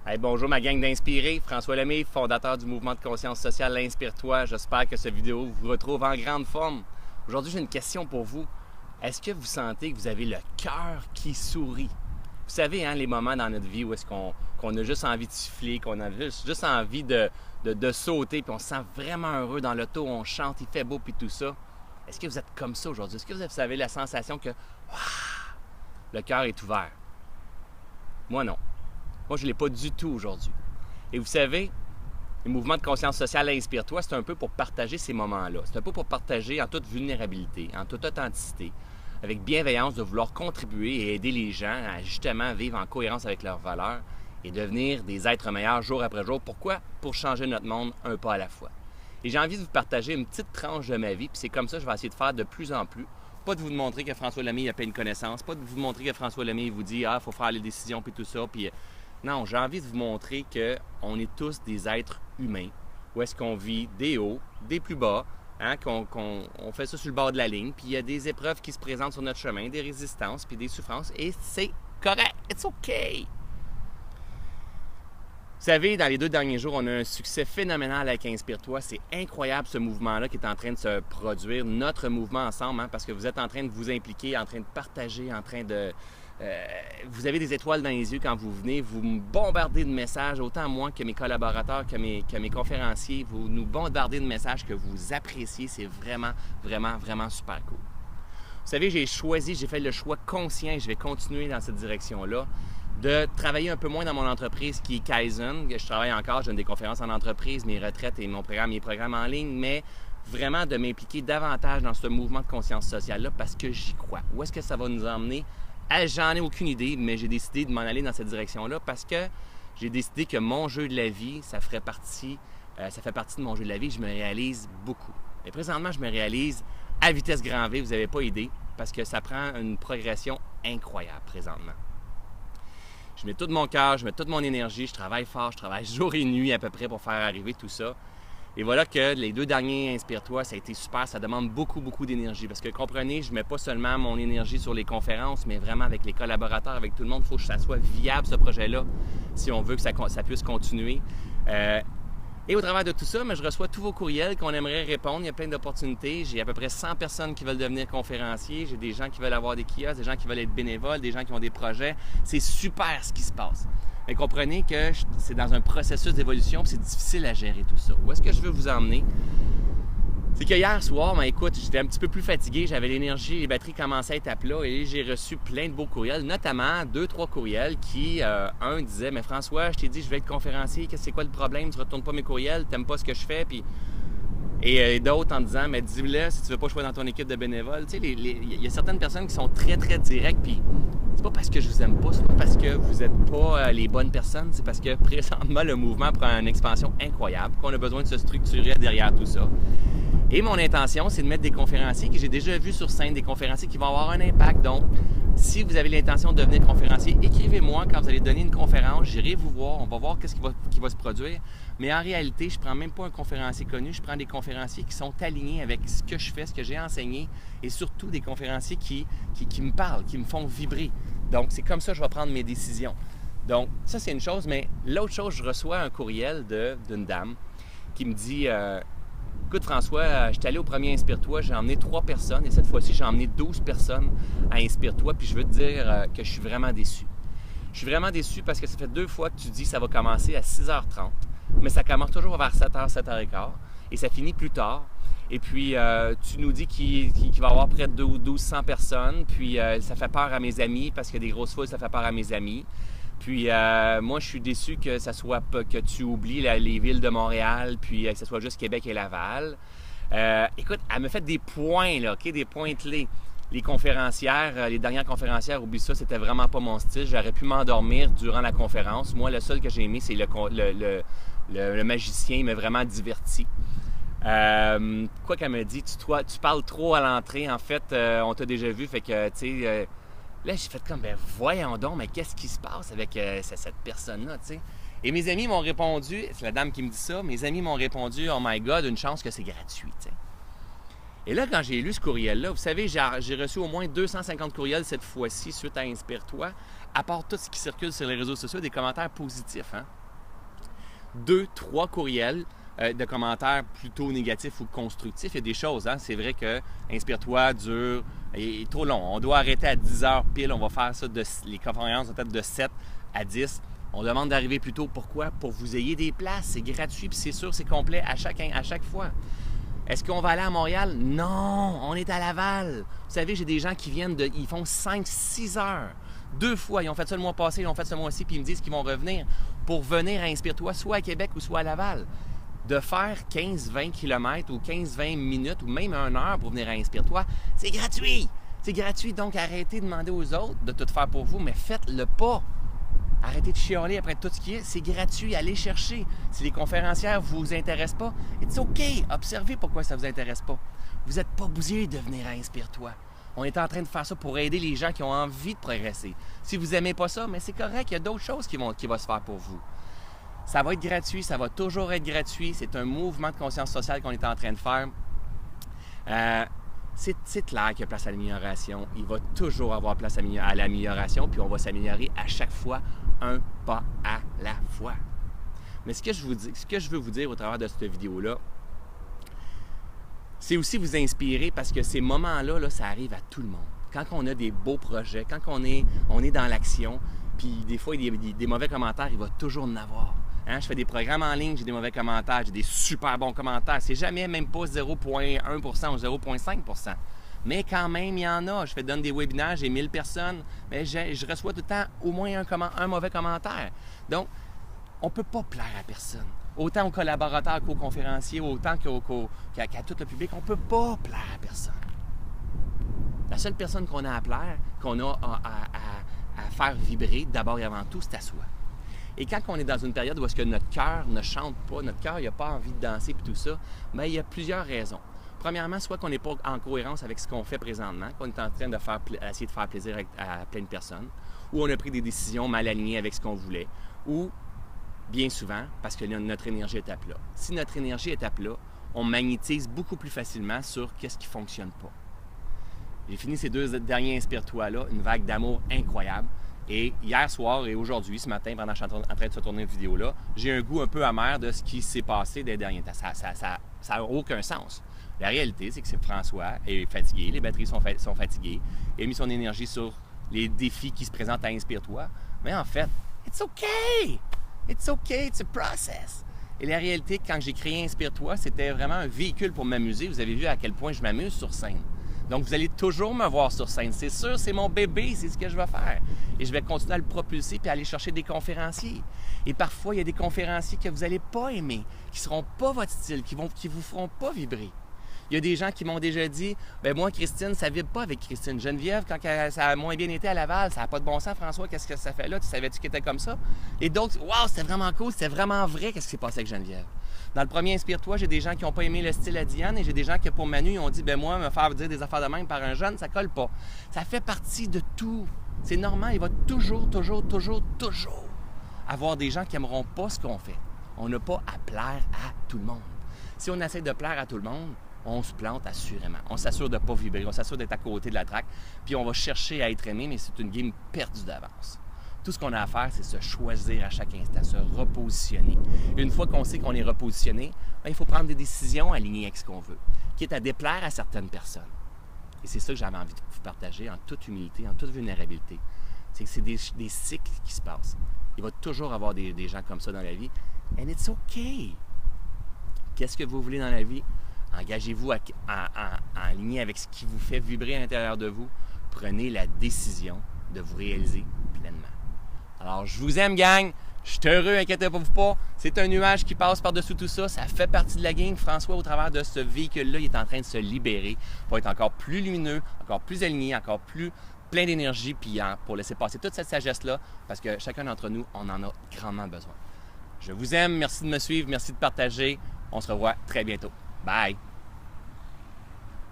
Hey, bonjour ma gang d'Inspirés, François Lemay, fondateur du mouvement de conscience sociale Inspire-toi. J'espère que cette vidéo vous retrouve en grande forme. Aujourd'hui, j'ai une question pour vous. Est-ce que vous sentez que vous avez le cœur qui sourit? Vous savez, hein, les moments dans notre vie où est-ce qu'on a juste envie de siffler, qu'on a juste envie de sauter, puis on se sent vraiment heureux dans l'auto, on chante, il fait beau, puis tout ça. Est-ce que vous êtes comme ça aujourd'hui? Est-ce que vous avez la sensation que le cœur est ouvert? Moi, non. Moi, je ne l'ai pas du tout aujourd'hui. Et vous savez, le mouvement de conscience sociale Inspire-toi, c'est un peu pour partager ces moments-là. C'est un peu pour partager en toute vulnérabilité, en toute authenticité, avec bienveillance de vouloir contribuer et aider les gens à justement vivre en cohérence avec leurs valeurs et devenir des êtres meilleurs jour après jour. Pourquoi? Pour changer notre monde un pas à la fois. Et j'ai envie de vous partager une petite tranche de ma vie, puis c'est comme ça que je vais essayer de faire de plus en plus. Pas de vous montrer que François Lemay a plein de connaissances, pas de vous montrer que François Lemay vous dit « Ah, il faut faire les décisions, puis tout ça », puis non, j'ai envie de vous montrer qu'on est tous des êtres humains, où est-ce qu'on vit des hauts, des plus bas, hein, qu'on fait ça sur le bord de la ligne, puis il y a des épreuves qui se présentent sur notre chemin, des résistances, puis des souffrances, et c'est correct, it's okay! Vous savez, dans les 2 derniers jours, on a un succès phénoménal avec Inspire-toi. C'est incroyable ce mouvement-là qui est en train de se produire, notre mouvement ensemble, hein, parce que vous êtes en train de vous impliquer, en train de partager, en train de... vous avez des étoiles dans les yeux quand vous venez, vous me bombardez de messages, autant moi que mes collaborateurs, que mes conférenciers, vous nous bombardez de messages que vous appréciez, c'est vraiment, vraiment, vraiment super cool. Vous savez, j'ai fait le choix conscient et je vais continuer dans cette direction-là, de travailler un peu moins dans mon entreprise qui est Kaizen. Je travaille encore, je donne des conférences en entreprise, mes retraites et mes programmes en ligne, mais vraiment de m'impliquer davantage dans ce mouvement de conscience sociale-là parce que j'y crois. Où est-ce que ça va nous emmener? J'en ai aucune idée, mais j'ai décidé de m'en aller dans cette direction-là parce que j'ai décidé que mon jeu de la vie, ça fait partie de mon jeu de la vie. Je me réalise beaucoup. Et présentement, je me réalise à vitesse grand V, vous n'avez pas idée, parce que ça prend une progression incroyable présentement. Je mets tout mon cœur, je mets toute mon énergie, je travaille fort, je travaille jour et nuit à peu près pour faire arriver tout ça. Et voilà que les 2 derniers Inspire-toi, ça a été super, ça demande beaucoup, beaucoup d'énergie. Parce que comprenez, je ne mets pas seulement mon énergie sur les conférences, mais vraiment avec les collaborateurs, avec tout le monde. Il faut que ça soit viable, ce projet-là, si on veut que ça puisse continuer. Et au travers de tout ça, je reçois tous vos courriels qu'on aimerait répondre. Il y a plein d'opportunités. J'ai à peu près 100 personnes qui veulent devenir conférenciers. J'ai des gens qui veulent avoir des kiosques, des gens qui veulent être bénévoles, des gens qui ont des projets. C'est super ce qui se passe. Mais comprenez que c'est dans un processus d'évolution, c'est difficile à gérer tout ça. Où est-ce que je veux vous emmener? C'est que hier soir, écoute, j'étais un petit peu plus fatigué, j'avais l'énergie, les batteries commençaient à être à plat et j'ai reçu plein de beaux courriels, notamment 2-3 courriels qui, un disait « Mais François, je t'ai dit je vais être conférencier, c'est quoi le problème? Tu ne retournes pas mes courriels, tu n'aimes pas ce que je fais? » Et d'autres en disant « Mais dis-le si tu veux pas jouer dans ton équipe de bénévoles. » Tu sais, il y a certaines personnes qui sont très, très directes, puis c'est pas parce que je vous aime pas, c'est pas parce que vous n'êtes pas les bonnes personnes, c'est parce que présentement, le mouvement prend une expansion incroyable, qu'on a besoin de se structurer derrière tout ça. Et mon intention, c'est de mettre des conférenciers que j'ai déjà vus sur scène, des conférenciers qui vont avoir un impact. Donc, si vous avez l'intention de devenir conférencier, écrivez-moi quand vous allez donner une conférence, j'irai vous voir, on va voir qu'est-ce qui va se produire. Mais en réalité, je ne prends même pas un conférencier connu, je prends des conférenciers qui sont alignés avec ce que je fais, ce que j'ai enseigné, et surtout des conférenciers qui me parlent, qui me font vibrer. Donc, c'est comme ça que je vais prendre mes décisions. Donc, ça, c'est une chose, mais l'autre chose, je reçois un courriel d'une dame qui me dit écoute François, je suis allé au premier Inspire-toi, j'ai emmené 3 personnes et cette fois-ci, j'ai emmené 12 personnes à Inspire-toi, puis je veux te dire que je suis vraiment déçu. Je suis vraiment déçu parce que ça fait 2 fois que tu dis que ça va commencer à 6h30, mais ça commence toujours vers 7h, 7h15 et ça finit plus tard. Et puis, tu nous dis qu'il va y avoir près de 1200 personnes, puis ça fait peur à mes amis parce que des grosses foules, ça fait peur à mes amis. Puis moi, je suis déçu que tu oublies les villes de Montréal, puis que ce soit juste Québec et Laval. Écoute, elle me fait des points, là, OK? Des points clés. Les conférencières, les dernières conférencières, oublie ça, c'était vraiment pas mon style. J'aurais pu m'endormir durant la conférence. Moi, le seul que j'ai aimé, c'est le magicien. Il m'a vraiment diverti. Quoi qu'elle me dit, tu parles trop à l'entrée. En fait, on t'a déjà vu, fait que, tu sais... Là, j'ai fait comme, voyons donc, mais qu'est-ce qui se passe avec cette personne-là, tu sais? Et mes amis m'ont répondu, c'est la dame qui me dit ça, mes amis m'ont répondu, oh my God, une chance que c'est gratuit, tu sais. Et là, quand j'ai lu ce courriel-là, vous savez, j'ai reçu au moins 250 courriels cette fois-ci suite à Inspire-toi, à part tout ce qui circule sur les réseaux sociaux, des commentaires positifs. 2, 3 courriels de commentaires plutôt négatifs ou constructifs. Il y a des choses, c'est vrai que Inspire-toi est trop long. On doit arrêter à 10 heures pile. On va faire ça, les conférences peut-être de 7 à 10. On demande d'arriver plus tôt. Pourquoi? Pour que vous ayez des places. C'est gratuit, puis c'est sûr, c'est complet à chaque fois. Est-ce qu'on va aller à Montréal? Non, on est à Laval. Vous savez, j'ai des gens qui viennent ils font 5-6 heures. 2 fois, ils ont fait ça le mois passé, ils ont fait ça le mois-ci, puis ils me disent qu'ils vont revenir pour venir à Inspire-toi, soit à Québec ou soit à Laval. De faire 15-20 km ou 15-20 minutes ou même 1 heure pour venir à Inspire-toi, c'est gratuit. C'est gratuit, donc arrêtez de demander aux autres de tout faire pour vous, mais faites-le pas. Arrêtez de chialer après tout ce qui est. C'est gratuit, allez chercher. Si les conférencières ne vous intéressent pas, it's OK. Observez pourquoi ça ne vous intéresse pas. Vous n'êtes pas obligé de venir à Inspire-toi. On est en train de faire ça pour aider les gens qui ont envie de progresser. Si vous n'aimez pas ça, mais c'est correct, il y a d'autres choses qui vont se faire pour vous. Ça va être gratuit, ça va toujours être gratuit. C'est un mouvement de conscience sociale qu'on est en train de faire. C'est clair qu'il y a place à l'amélioration. Il va toujours avoir place à l'amélioration, puis on va s'améliorer à chaque fois, un pas à la fois. Mais ce que je veux vous dire au travers de cette vidéo-là, c'est aussi vous inspirer parce que ces moments-là, ça arrive à tout le monde. Quand on a des beaux projets, quand on est dans l'action, puis des fois, il y a des mauvais commentaires, il va toujours en avoir. Je fais des programmes en ligne, j'ai des mauvais commentaires, j'ai des super bons commentaires. C'est jamais même pas 0,1% ou 0,5%. Mais quand même, il y en a. Je donne des webinaires, j'ai 1000 personnes, mais je reçois tout le temps au moins un mauvais commentaire. Donc, on ne peut pas plaire à personne. Autant aux collaborateurs qu'aux conférenciers, autant qu'à tout le public, on ne peut pas plaire à personne. La seule personne qu'on a à plaire, qu'on a à faire vibrer, d'abord et avant tout, c'est à soi. Et quand on est dans une période où est-ce que notre cœur ne chante pas, notre cœur n'a pas envie de danser et tout ça, bien, il y a plusieurs raisons. Premièrement, soit qu'on n'est pas en cohérence avec ce qu'on fait présentement, qu'on est en train d'essayer de faire plaisir à plein de personnes, ou on a pris des décisions mal alignées avec ce qu'on voulait, ou bien souvent parce que notre énergie est à plat. Si notre énergie est à plat, on magnétise beaucoup plus facilement sur qu'est-ce qui ne fonctionne pas. J'ai fini ces 2 derniers Inspire-toi-là, une vague d'amour incroyable. Et hier soir et aujourd'hui, ce matin, pendant que je suis en train de se tourner une vidéo-là, j'ai un goût un peu amer de ce qui s'est passé des derniers temps. Ça n'a aucun sens. La réalité, c'est que François est fatigué, les batteries sont fatiguées, il a mis son énergie sur les défis qui se présentent à Inspire-toi. Mais en fait, it's okay! It's okay, it's a process. Et la réalité, quand j'ai créé Inspire-toi, c'était vraiment un véhicule pour m'amuser. Vous avez vu à quel point je m'amuse sur scène. Donc, vous allez toujours me voir sur scène. C'est sûr, c'est mon bébé, c'est ce que je vais faire. Et je vais continuer à le propulser puis aller chercher des conférenciers. Et parfois, il y a des conférenciers que vous n'allez pas aimer, qui ne seront pas votre style, qui vous feront pas vibrer. Il y a des gens qui m'ont déjà dit « Ben moi, Christine, ça ne vibre pas avec Christine. Geneviève, quand ça a moins bien été à Laval, ça n'a pas de bon sens, François, qu'est-ce que ça fait là? Tu savais-tu qu'elle était comme ça? » Et d'autres « Wow, c'était vraiment cool, c'était vraiment vrai, qu'est-ce qui s'est passé avec Geneviève? » Dans le premier Inspire-toi, j'ai des gens qui n'ont pas aimé le style à Diane et j'ai des gens qui, pour Manu, ils ont dit « Ben moi, me faire dire des affaires de même par un jeune, ça colle pas. » Ça fait partie de tout. C'est normal, il va toujours avoir des gens qui n'aimeront pas ce qu'on fait. On n'a pas à plaire à tout le monde. Si on essaie de plaire à tout le monde, on se plante assurément. On s'assure de ne pas vibrer, on s'assure d'être à côté de la traque, puis on va chercher à être aimé, mais c'est une game perdue d'avance. Tout ce qu'on a à faire, c'est se choisir à chaque instant, se repositionner. Et une fois qu'on sait qu'on est repositionné, bien, il faut prendre des décisions alignées avec ce qu'on veut, quitte à déplaire à certaines personnes. Et c'est ça que j'avais envie de vous partager en toute humilité, en toute vulnérabilité. C'est que c'est des cycles qui se passent. Il va toujours avoir des gens comme ça dans la vie. And it's okay. Qu'est-ce que vous voulez dans la vie? Engagez-vous en ligne avec ce qui vous fait vibrer à l'intérieur de vous. Prenez la décision de vous réaliser pleinement. Alors, je vous aime, gang. Je suis heureux, inquiétez-vous pas. C'est un nuage qui passe par-dessus tout ça. Ça fait partie de la game. François, au travers de ce véhicule-là, il est en train de se libérer pour être encore plus lumineux, encore plus aligné, encore plus plein d'énergie, puis pour laisser passer toute cette sagesse-là, parce que chacun d'entre nous, on en a grandement besoin. Je vous aime. Merci de me suivre. Merci de partager. On se revoit très bientôt. Bye!